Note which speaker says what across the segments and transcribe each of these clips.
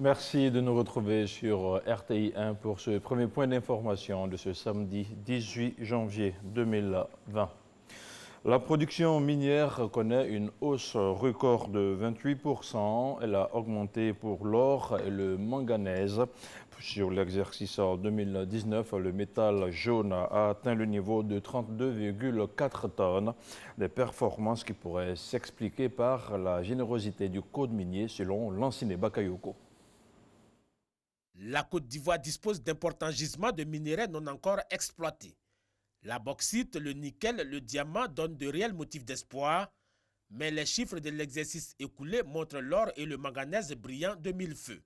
Speaker 1: Merci de nous retrouver sur RTI 1 pour ce premier point d'information de ce samedi 18 janvier 2020. La production minière connaît une hausse record de 28%. Elle a augmenté pour l'or et le manganèse. Sur l'exercice 2019, le métal jaune a atteint le niveau de 32,4 tonnes. Des performances qui pourraient s'expliquer par la générosité du code minier selon Lanciné Bakayoko.
Speaker 2: La Côte d'Ivoire dispose d'importants gisements de minerais non encore exploités. La bauxite, le nickel, le diamant donnent de réels motifs d'espoir, mais les chiffres de l'exercice écoulé montrent l'or et le manganèse brillant de mille feux.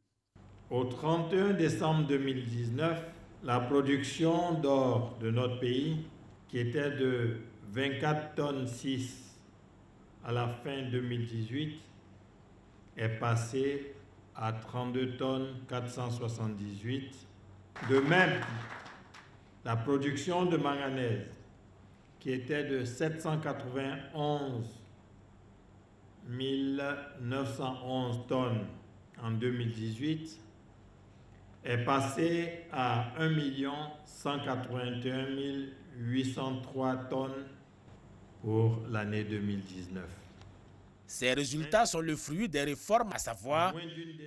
Speaker 3: Au 31 décembre 2019, la production d'or de notre pays, qui était de 24 tonnes 6 à la fin 2018, est passée à 32 tonnes 478. De même, la production de manganèse, qui était de 791 911 tonnes en 2018, est passée à 1 181 803 tonnes pour l'année 2019.
Speaker 2: Ces résultats sont le fruit des réformes, à savoir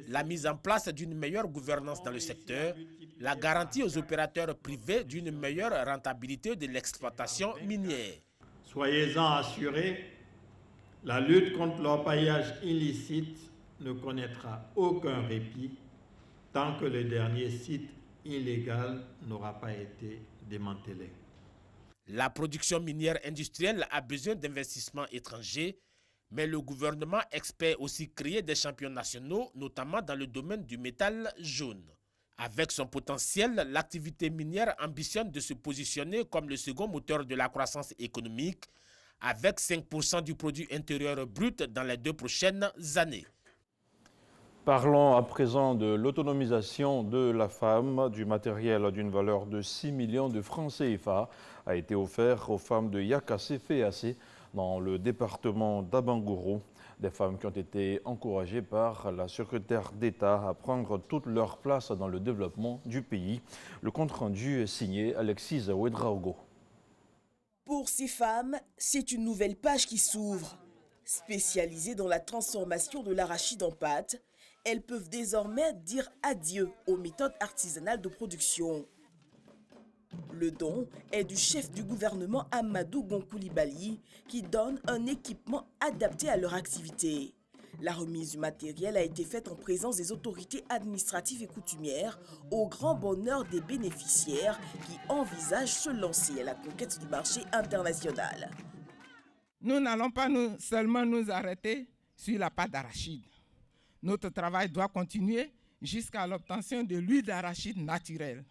Speaker 2: la mise en place d'une meilleure gouvernance dans le secteur, la garantie aux opérateurs privés d'une meilleure rentabilité de l'exploitation minière.
Speaker 3: Soyez-en assurés, la lutte contre l'orpaillage illicite ne connaîtra aucun répit tant que le dernier site illégal n'aura pas été démantelé.
Speaker 2: La production minière industrielle a besoin d'investissements étrangers, mais le gouvernement espère aussi créer des champions nationaux, notamment dans le domaine du métal jaune. Avec son potentiel, l'activité minière ambitionne de se positionner comme le second moteur de la croissance économique, avec 5% du produit intérieur brut dans les 2 prochaines années.
Speaker 1: Parlons à présent de l'autonomisation de la femme. Du matériel d'une valeur de 6 millions de francs CFA a été offert aux femmes de Yakassé-Féassé dans le département d'Abangourou. Des femmes qui ont été encouragées par la secrétaire d'État à prendre toute leur place dans le développement du pays. Le compte-rendu est signé Alexis Ouedraogo.
Speaker 4: Pour ces femmes, c'est une nouvelle page qui s'ouvre. Spécialisées dans la transformation de l'arachide en pâte, elles peuvent désormais dire adieu aux méthodes artisanales de production. Le don est du chef du gouvernement Amadou Gon Coulibaly qui donne un équipement adapté à leur activité. La remise du matériel a été faite en présence des autorités administratives et coutumières au grand bonheur des bénéficiaires qui envisagent se lancer à la conquête du marché international.
Speaker 5: Nous n'allons pas seulement nous arrêter sur la pâte d'arachide. Notre travail doit continuer jusqu'à l'obtention de l'huile d'arachide naturelle.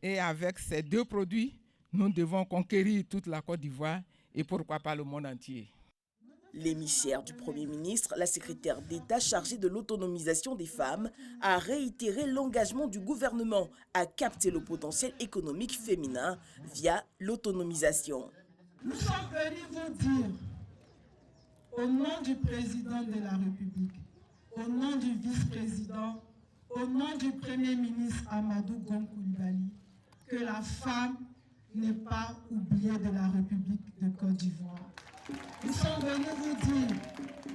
Speaker 5: Et avec ces 2 produits, nous devons conquérir toute la Côte d'Ivoire et pourquoi pas le monde entier.
Speaker 4: L'émissaire du Premier ministre, la secrétaire d'État chargée de l'autonomisation des femmes, a réitéré l'engagement du gouvernement à capter le potentiel économique féminin via l'autonomisation.
Speaker 6: Nous sommes venus vous dire, au nom du président de la République, au nom du vice-président, au nom du Premier ministre Amadou Gon Coulibaly, que la femme n'est pas oubliée de la République de Côte d'Ivoire. Nous sommes venus vous dire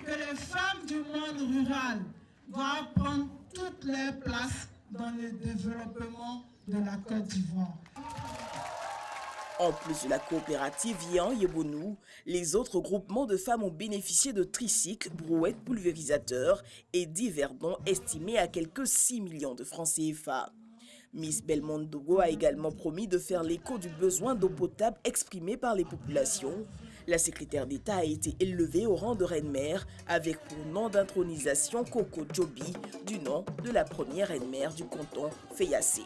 Speaker 6: que les femmes du monde rural doivent prendre toute leur place dans le développement de la Côte d'Ivoire.
Speaker 4: En plus de la coopérative Yan Yebonou, les autres groupements de femmes ont bénéficié de tricycles, brouettes, pulvérisateurs et divers dons estimés à quelques 6 millions de francs CFA. Miss Belmondo Dogo a également promis de faire l'écho du besoin d'eau potable exprimé par les populations. La secrétaire d'État a été élevée au rang de reine-mère avec pour nom d'intronisation Coco Djobi, du nom de la première reine-mère du canton Féassé.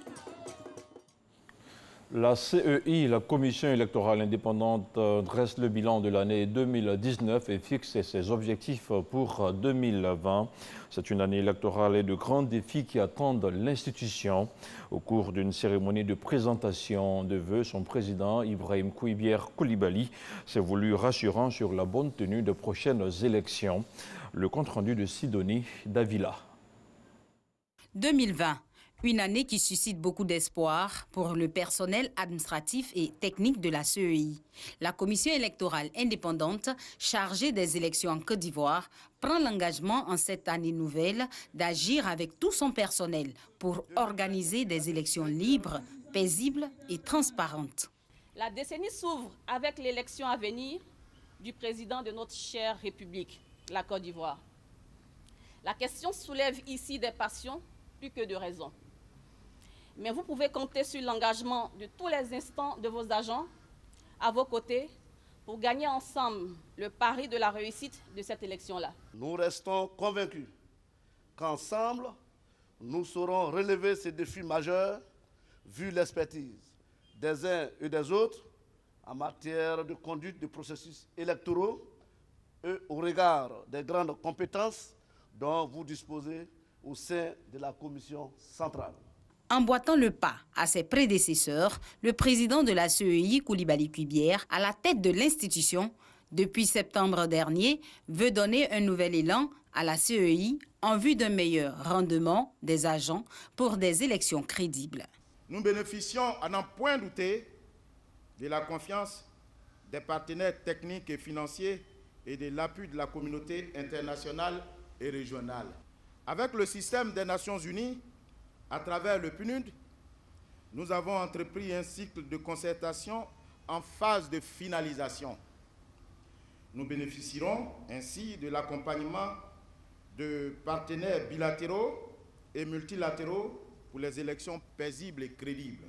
Speaker 1: La CEI, la Commission électorale indépendante, dresse le bilan de l'année 2019 et fixe ses objectifs pour 2020. C'est une année électorale et de grands défis qui attendent l'institution. Au cours d'une cérémonie de présentation de vœux, son président, Ibrahim Kouibier Coulibaly, s'est voulu rassurant sur la bonne tenue de prochaines élections. Le compte-rendu de Sidonie Davila.
Speaker 7: 2020, une année qui suscite beaucoup d'espoir pour le personnel administratif et technique de la CEI. La commission électorale indépendante chargée des élections en Côte d'Ivoire prend l'engagement en cette année nouvelle d'agir avec tout son personnel pour organiser des élections libres, paisibles et transparentes.
Speaker 8: La décennie s'ouvre avec l'élection à venir du président de notre chère République, la Côte d'Ivoire. La question soulève ici des passions plus que de raisons. Mais vous pouvez compter sur l'engagement de tous les instants de vos agents à vos côtés pour gagner ensemble le pari de la réussite de cette élection-là.
Speaker 9: Nous restons convaincus qu'ensemble, nous saurons relever ces défis majeurs vu l'expertise des uns et des autres en matière de conduite des processus électoraux et au regard des grandes compétences dont vous disposez au sein de la commission centrale.
Speaker 7: Emboîtant le pas à ses prédécesseurs, le président de la CEI, Coulibaly Kuibière, à la tête de l'institution, depuis septembre dernier, veut donner un nouvel élan à la CEI en vue d'un meilleur rendement des agents pour des élections crédibles.
Speaker 10: Nous bénéficions, à n'en point douter, de la confiance des partenaires techniques et financiers et de l'appui de la communauté internationale et régionale. Avec le système des Nations Unies, à travers le PNUD, nous avons entrepris un cycle de concertation en phase de finalisation. Nous bénéficierons ainsi de l'accompagnement de partenaires bilatéraux et multilatéraux pour les élections paisibles et crédibles.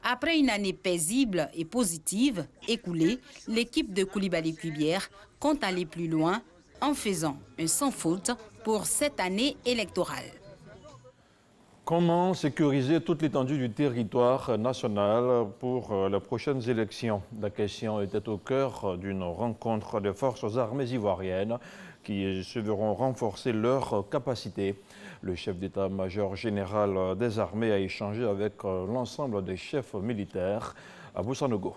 Speaker 7: Après une année paisible et positive écoulée, l'équipe de Coulibaly Kuibière compte aller plus loin en faisant un sans faute pour cette année électorale.
Speaker 1: Comment sécuriser toute l'étendue du territoire national pour les prochaines élections? La question était au cœur d'une rencontre des forces armées ivoiriennes qui se verront renforcer leurs capacités. Le chef d'état-major général des armées a échangé avec l'ensemble des chefs militaires à Boussanogo.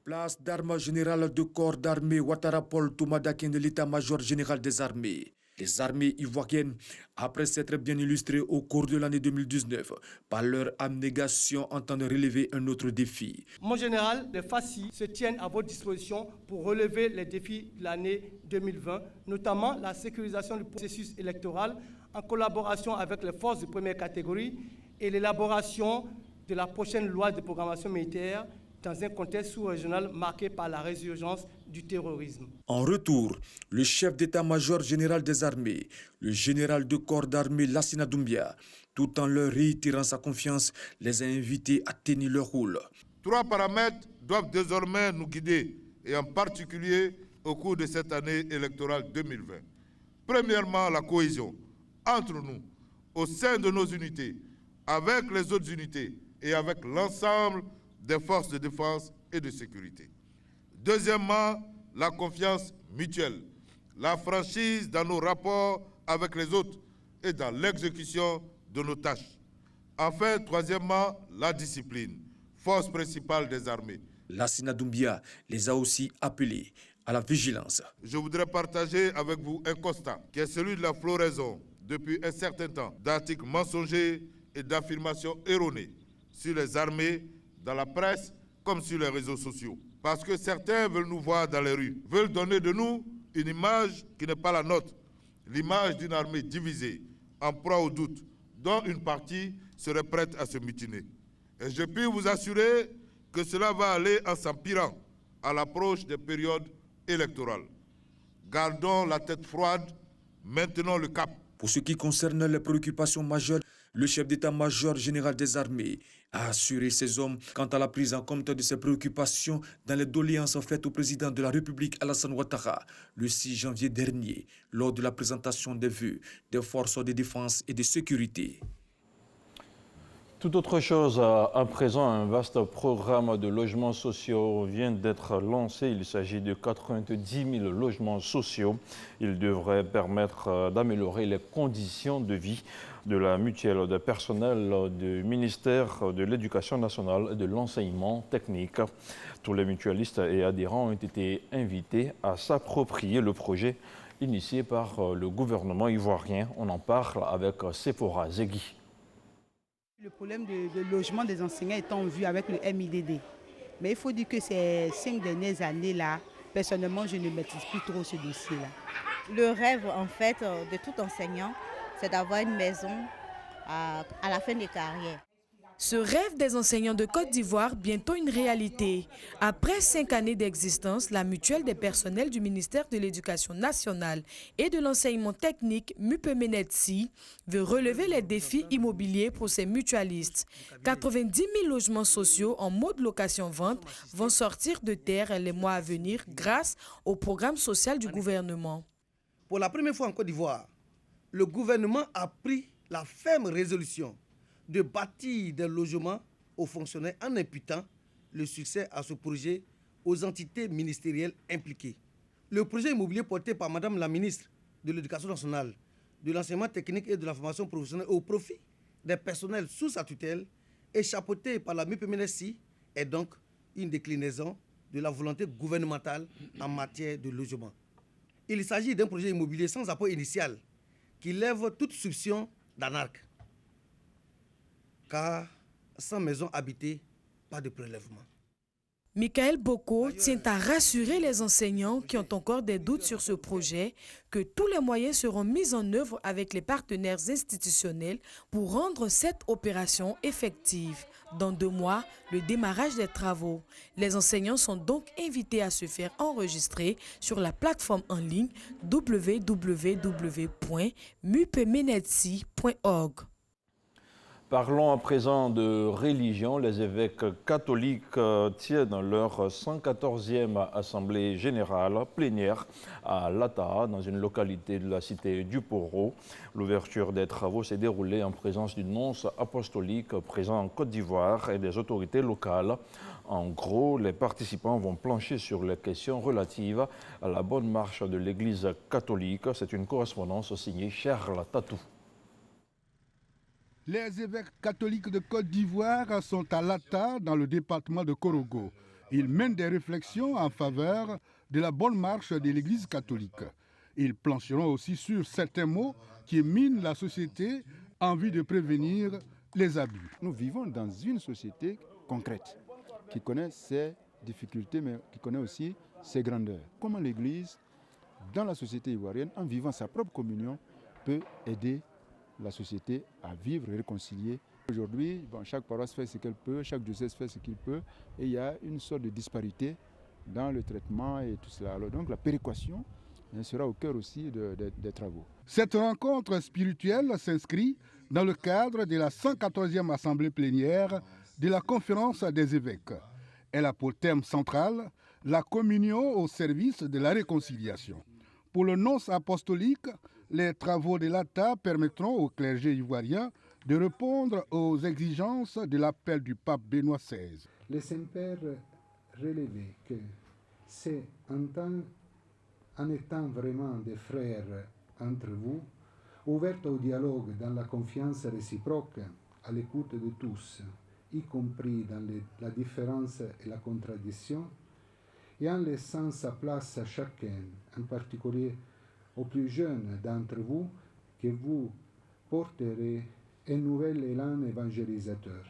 Speaker 11: Place d'armes générales de corps d'armée Ouattara Paul Toumadakin de l'état-major général des armées. Les armées ivoiriennes, après s'être bien illustrées au cours de l'année 2019, par leur abnégation, entendent relever un autre défi.
Speaker 12: Mon général, les FACI se tiennent à votre disposition pour relever les défis de l'année 2020, notamment la sécurisation du processus électoral en collaboration avec les forces de première catégorie et l'élaboration de la prochaine loi de programmation militaire dans un contexte sous-régional marqué par la résurgence du terrorisme.
Speaker 11: En retour, le chef d'état-major général des armées, le général de corps d'armée Lassina Doumbia, tout en leur réitérant sa confiance, les a invités à tenir leur rôle.
Speaker 10: 3 paramètres doivent désormais nous guider, et en particulier au cours de cette année électorale 2020. Premièrement, la cohésion entre nous, au sein de nos unités, avec les autres unités et avec l'ensemble des forces de défense et de sécurité. Deuxièmement, la confiance mutuelle, la franchise dans nos rapports avec les autres et dans l'exécution de nos tâches. Enfin, troisièmement, la discipline, force principale des armées.
Speaker 11: Lassina Doumbia les a aussi appelés à la vigilance.
Speaker 10: Je voudrais partager avec vous un constat qui est celui de la floraison depuis un certain temps d'articles mensongers et d'affirmations erronées sur les armées dans la presse comme sur les réseaux sociaux. Parce que certains veulent nous voir dans les rues, veulent donner de nous une image qui n'est pas la nôtre, l'image d'une armée divisée, en proie au doute, dont une partie serait prête à se mutiner. Et je puis vous assurer que cela va aller en s'empirant à l'approche des périodes électorales. Gardons la tête froide, maintenons le cap.
Speaker 11: Pour ce qui concerne les préoccupations majeures, le chef d'état-major général des armées a assuré ses hommes quant à la prise en compte de ses préoccupations dans les doléances faites au président de la République Alassane Ouattara le 6 janvier dernier lors de la présentation des vœux des forces de défense et de sécurité.
Speaker 1: Tout autre chose, à présent, un vaste programme de logements sociaux vient d'être lancé. Il s'agit de 90 000 logements sociaux. Il devrait permettre d'améliorer les conditions de vie de la mutuelle de personnel du ministère de l'Éducation nationale et de l'enseignement technique. Tous les mutualistes et adhérents ont été invités à s'approprier le projet initiée par le gouvernement ivoirien. On en parle avec Sephora Zegui.
Speaker 13: Le problème de logement des enseignants est en vue avec le MIDD. Mais il faut dire que ces 5 dernières années-là, personnellement, je ne maîtrise plus trop ce dossier-là.
Speaker 14: Le rêve, en fait, de tout enseignant, c'est d'avoir une maison à la fin des carrières.
Speaker 15: Ce rêve des enseignants de Côte d'Ivoire, bientôt une réalité. Après 5 années d'existence, la mutuelle des personnels du ministère de l'Éducation nationale et de l'enseignement technique, MUPEMENETSI, veut relever les défis immobiliers pour ses mutualistes. 90 000 logements sociaux en mode location-vente vont sortir de terre les mois à venir grâce au programme social du gouvernement.
Speaker 16: Pour la première fois en Côte d'Ivoire, le gouvernement a pris la ferme résolution de bâtir des logements aux fonctionnaires en imputant le succès à ce projet aux entités ministérielles impliquées. Le projet immobilier porté par Madame la ministre de l'Éducation nationale, de l'enseignement technique et de la formation professionnelle au profit des personnels sous sa tutelle et chapeauté par la MUPEMENETSI est donc une déclinaison de la volonté gouvernementale en matière de logement. Il s'agit d'un projet immobilier sans apport initial qui lève toute soupçon d'anarque. Car sans maison habitée, pas de prélèvement.
Speaker 15: Michael Boko tient à rassurer les enseignants qui ont encore des doutes sur ce projet que tous les moyens seront mis en œuvre avec les partenaires institutionnels pour rendre cette opération effective. Dans 2 mois, le démarrage des travaux. Les enseignants sont donc invités à se faire enregistrer sur la plateforme en ligne www.mupemenetsi.org.
Speaker 1: Parlons à présent de religion. Les évêques catholiques tiennent leur 114e assemblée générale plénière à Lata, dans une localité de la cité du Poro. L'ouverture des travaux s'est déroulée en présence du nonce apostolique présent en Côte d'Ivoire et des autorités locales. En gros, les participants vont plancher sur les questions relatives à la bonne marche de l'Église catholique. C'est une correspondance signée Charles Tatou.
Speaker 17: Les évêques catholiques de Côte d'Ivoire sont à Lata, dans le département de Korogo. Ils mènent des réflexions en faveur de la bonne marche de l'Église catholique. Ils plancheront aussi sur certains mots qui minent la société en vue de prévenir les abus.
Speaker 18: Nous vivons dans une société concrète qui connaît ses difficultés, mais qui connaît aussi ses grandeurs. Comment l'Église, dans la société ivoirienne, en vivant sa propre communion, peut aider la société à vivre et réconcilier. Aujourd'hui, chaque paroisse fait ce qu'elle peut, chaque diocèse fait ce qu'il peut, et il y a une sorte de disparité dans le traitement et tout cela. Alors donc la péréquation sera au cœur aussi des travaux.
Speaker 17: Cette rencontre spirituelle s'inscrit dans le cadre de la 114e assemblée plénière de la conférence des évêques. Elle a pour thème central la communion au service de la réconciliation. Pour le nonce apostolique, les travaux de l'ATA permettront au clergé ivoirien de répondre aux exigences de l'appel du pape Benoît XVI.
Speaker 19: Le Saint-Père relevait que c'est en étant vraiment des frères entre vous, ouverts au dialogue dans la confiance réciproque, à l'écoute de tous, y compris dans la différence et la contradiction, et en laissant sa place à chacun, en particulier aux plus jeunes d'entre vous, que vous porterez un nouvel élan évangélisateur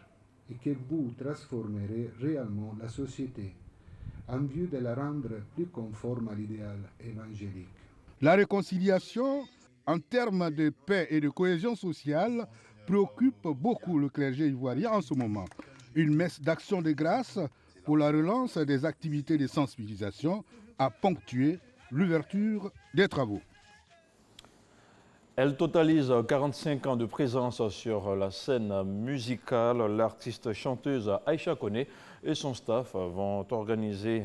Speaker 19: et que vous transformerez réellement la société en vue de la rendre plus conforme à l'idéal évangélique.
Speaker 17: La réconciliation, en termes de paix et de cohésion sociale, préoccupe beaucoup le clergé ivoirien en ce moment. Une messe d'action de grâce pour la relance des activités de sensibilisation a ponctué l'ouverture des travaux.
Speaker 1: Elle totalise 45 ans de présence sur la scène musicale. L'artiste chanteuse Aïcha Koné et son staff vont organiser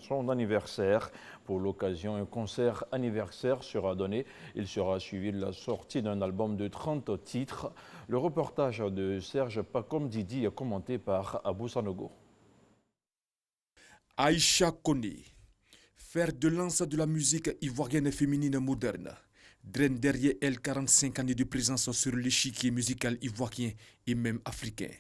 Speaker 1: son anniversaire. Pour l'occasion, un concert anniversaire sera donné. Il sera suivi de la sortie d'un album de 30 titres. Le reportage de Serge Pacom Didi est commenté par Abou Sanogo.
Speaker 11: Aïcha Koné, fer de lance de la musique ivoirienne et féminine moderne, draine derrière elle 45 années de présence sur l'échiquier musical ivoirien et même africain.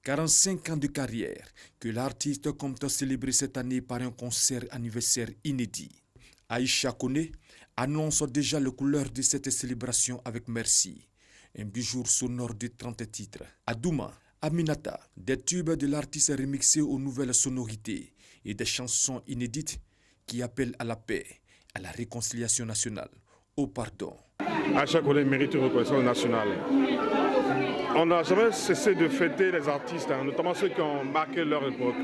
Speaker 11: 45 ans de carrière que l'artiste compte célébrer cette année par un concert anniversaire inédit. Aïcha Koné annonce déjà les couleurs de cette célébration avec Merci, un bijou sonore de 30 titres. À Douma, Aminata, des tubes de l'artiste remixés aux nouvelles sonorités et des chansons inédites qui appellent à la paix, à la réconciliation nationale, au pardon.
Speaker 20: Aïcha Koné mérite une reconnaissance nationale. On n'a jamais cessé de fêter les artistes, notamment ceux qui ont marqué leur époque.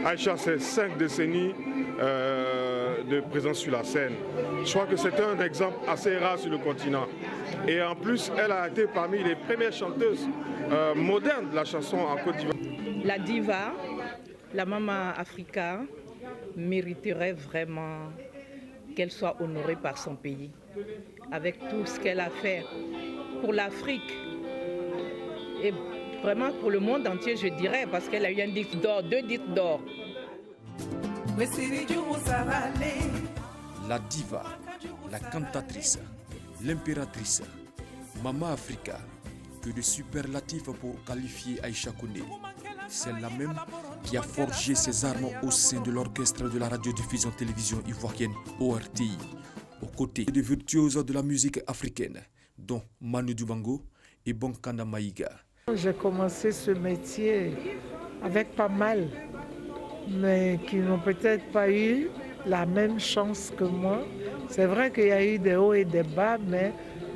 Speaker 20: Aïcha, c'est 5 décennies de présence sur la scène. Je crois que c'est un exemple assez rare sur le continent. Et en plus, elle a été parmi les premières chanteuses modernes de la chanson en Côte d'Ivoire.
Speaker 21: La diva, la Mama Africa, mériterait vraiment qu'elle soit honorée par son pays, avec tout ce qu'elle a fait pour l'Afrique et vraiment pour le monde entier, je dirais, parce qu'elle a eu un disque d'or, 2 disques d'or.
Speaker 11: La diva, la cantatrice, l'impératrice, Mama Africa, que de superlatifs pour qualifier Aïcha Koné. C'est la même qui a forgé ses armes au sein de l'orchestre de la radiodiffusion télévision ivoirienne ORTI, aux côtés des virtuoses de la musique africaine, dont Manu Dibango et Bonkanda Maïga.
Speaker 22: J'ai commencé ce métier avec pas mal, mais qui n'ont peut-être pas eu la même chance que moi. C'est vrai qu'il y a eu des hauts et des bas, mais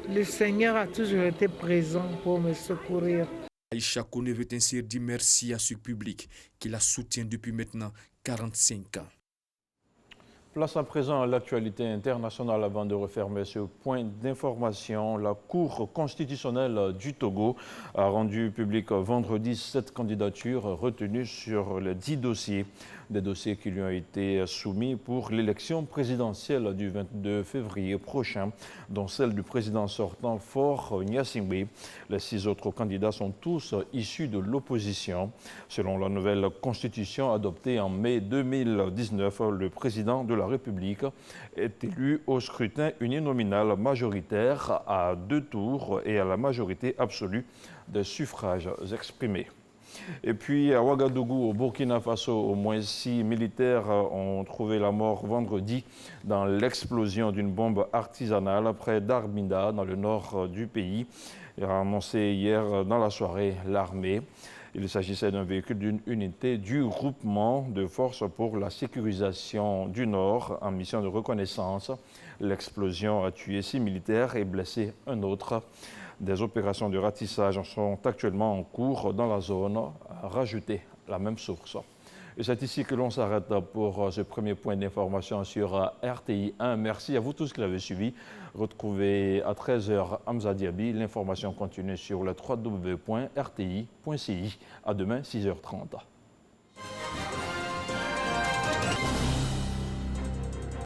Speaker 22: le Seigneur a toujours été présent pour me secourir.
Speaker 11: Aïcha Koné veut ainsi dire merci à ce public qui la soutient depuis maintenant 45 ans.
Speaker 1: Place à présent à l'actualité internationale avant de refermer ce point d'information. La Cour constitutionnelle du Togo a rendu public vendredi 7 candidatures retenues sur les 10 dossiers. Des dossiers qui lui ont été soumis pour l'élection présidentielle du 22 février prochain, dont celle du président sortant Faure Gnassingbé. Les 6 autres candidats sont tous issus de l'opposition. Selon la nouvelle constitution adoptée en mai 2019, le président de la République est élu au scrutin uninominal majoritaire à 2 tours et à la majorité absolue des suffrages exprimés. Et puis à Ouagadougou, au Burkina Faso, au moins 6 militaires ont trouvé la mort vendredi dans l'explosion d'une bombe artisanale près d'Arbinda, dans le nord du pays, a annoncé hier dans la soirée l'armée. Il s'agissait d'un véhicule d'une unité du groupement de forces pour la sécurisation du Nord en mission de reconnaissance. L'explosion a tué 6 militaires et blessé un autre. Des opérations de ratissage sont actuellement en cours dans la zone, a rajouté la même source. Et c'est ici que l'on s'arrête pour ce premier point d'information sur RTI 1. Merci à vous tous qui l'avez suivi. Retrouvez à 13h Hamza Diaby. L'information continue sur le www.rti.ci. À demain, 6h30.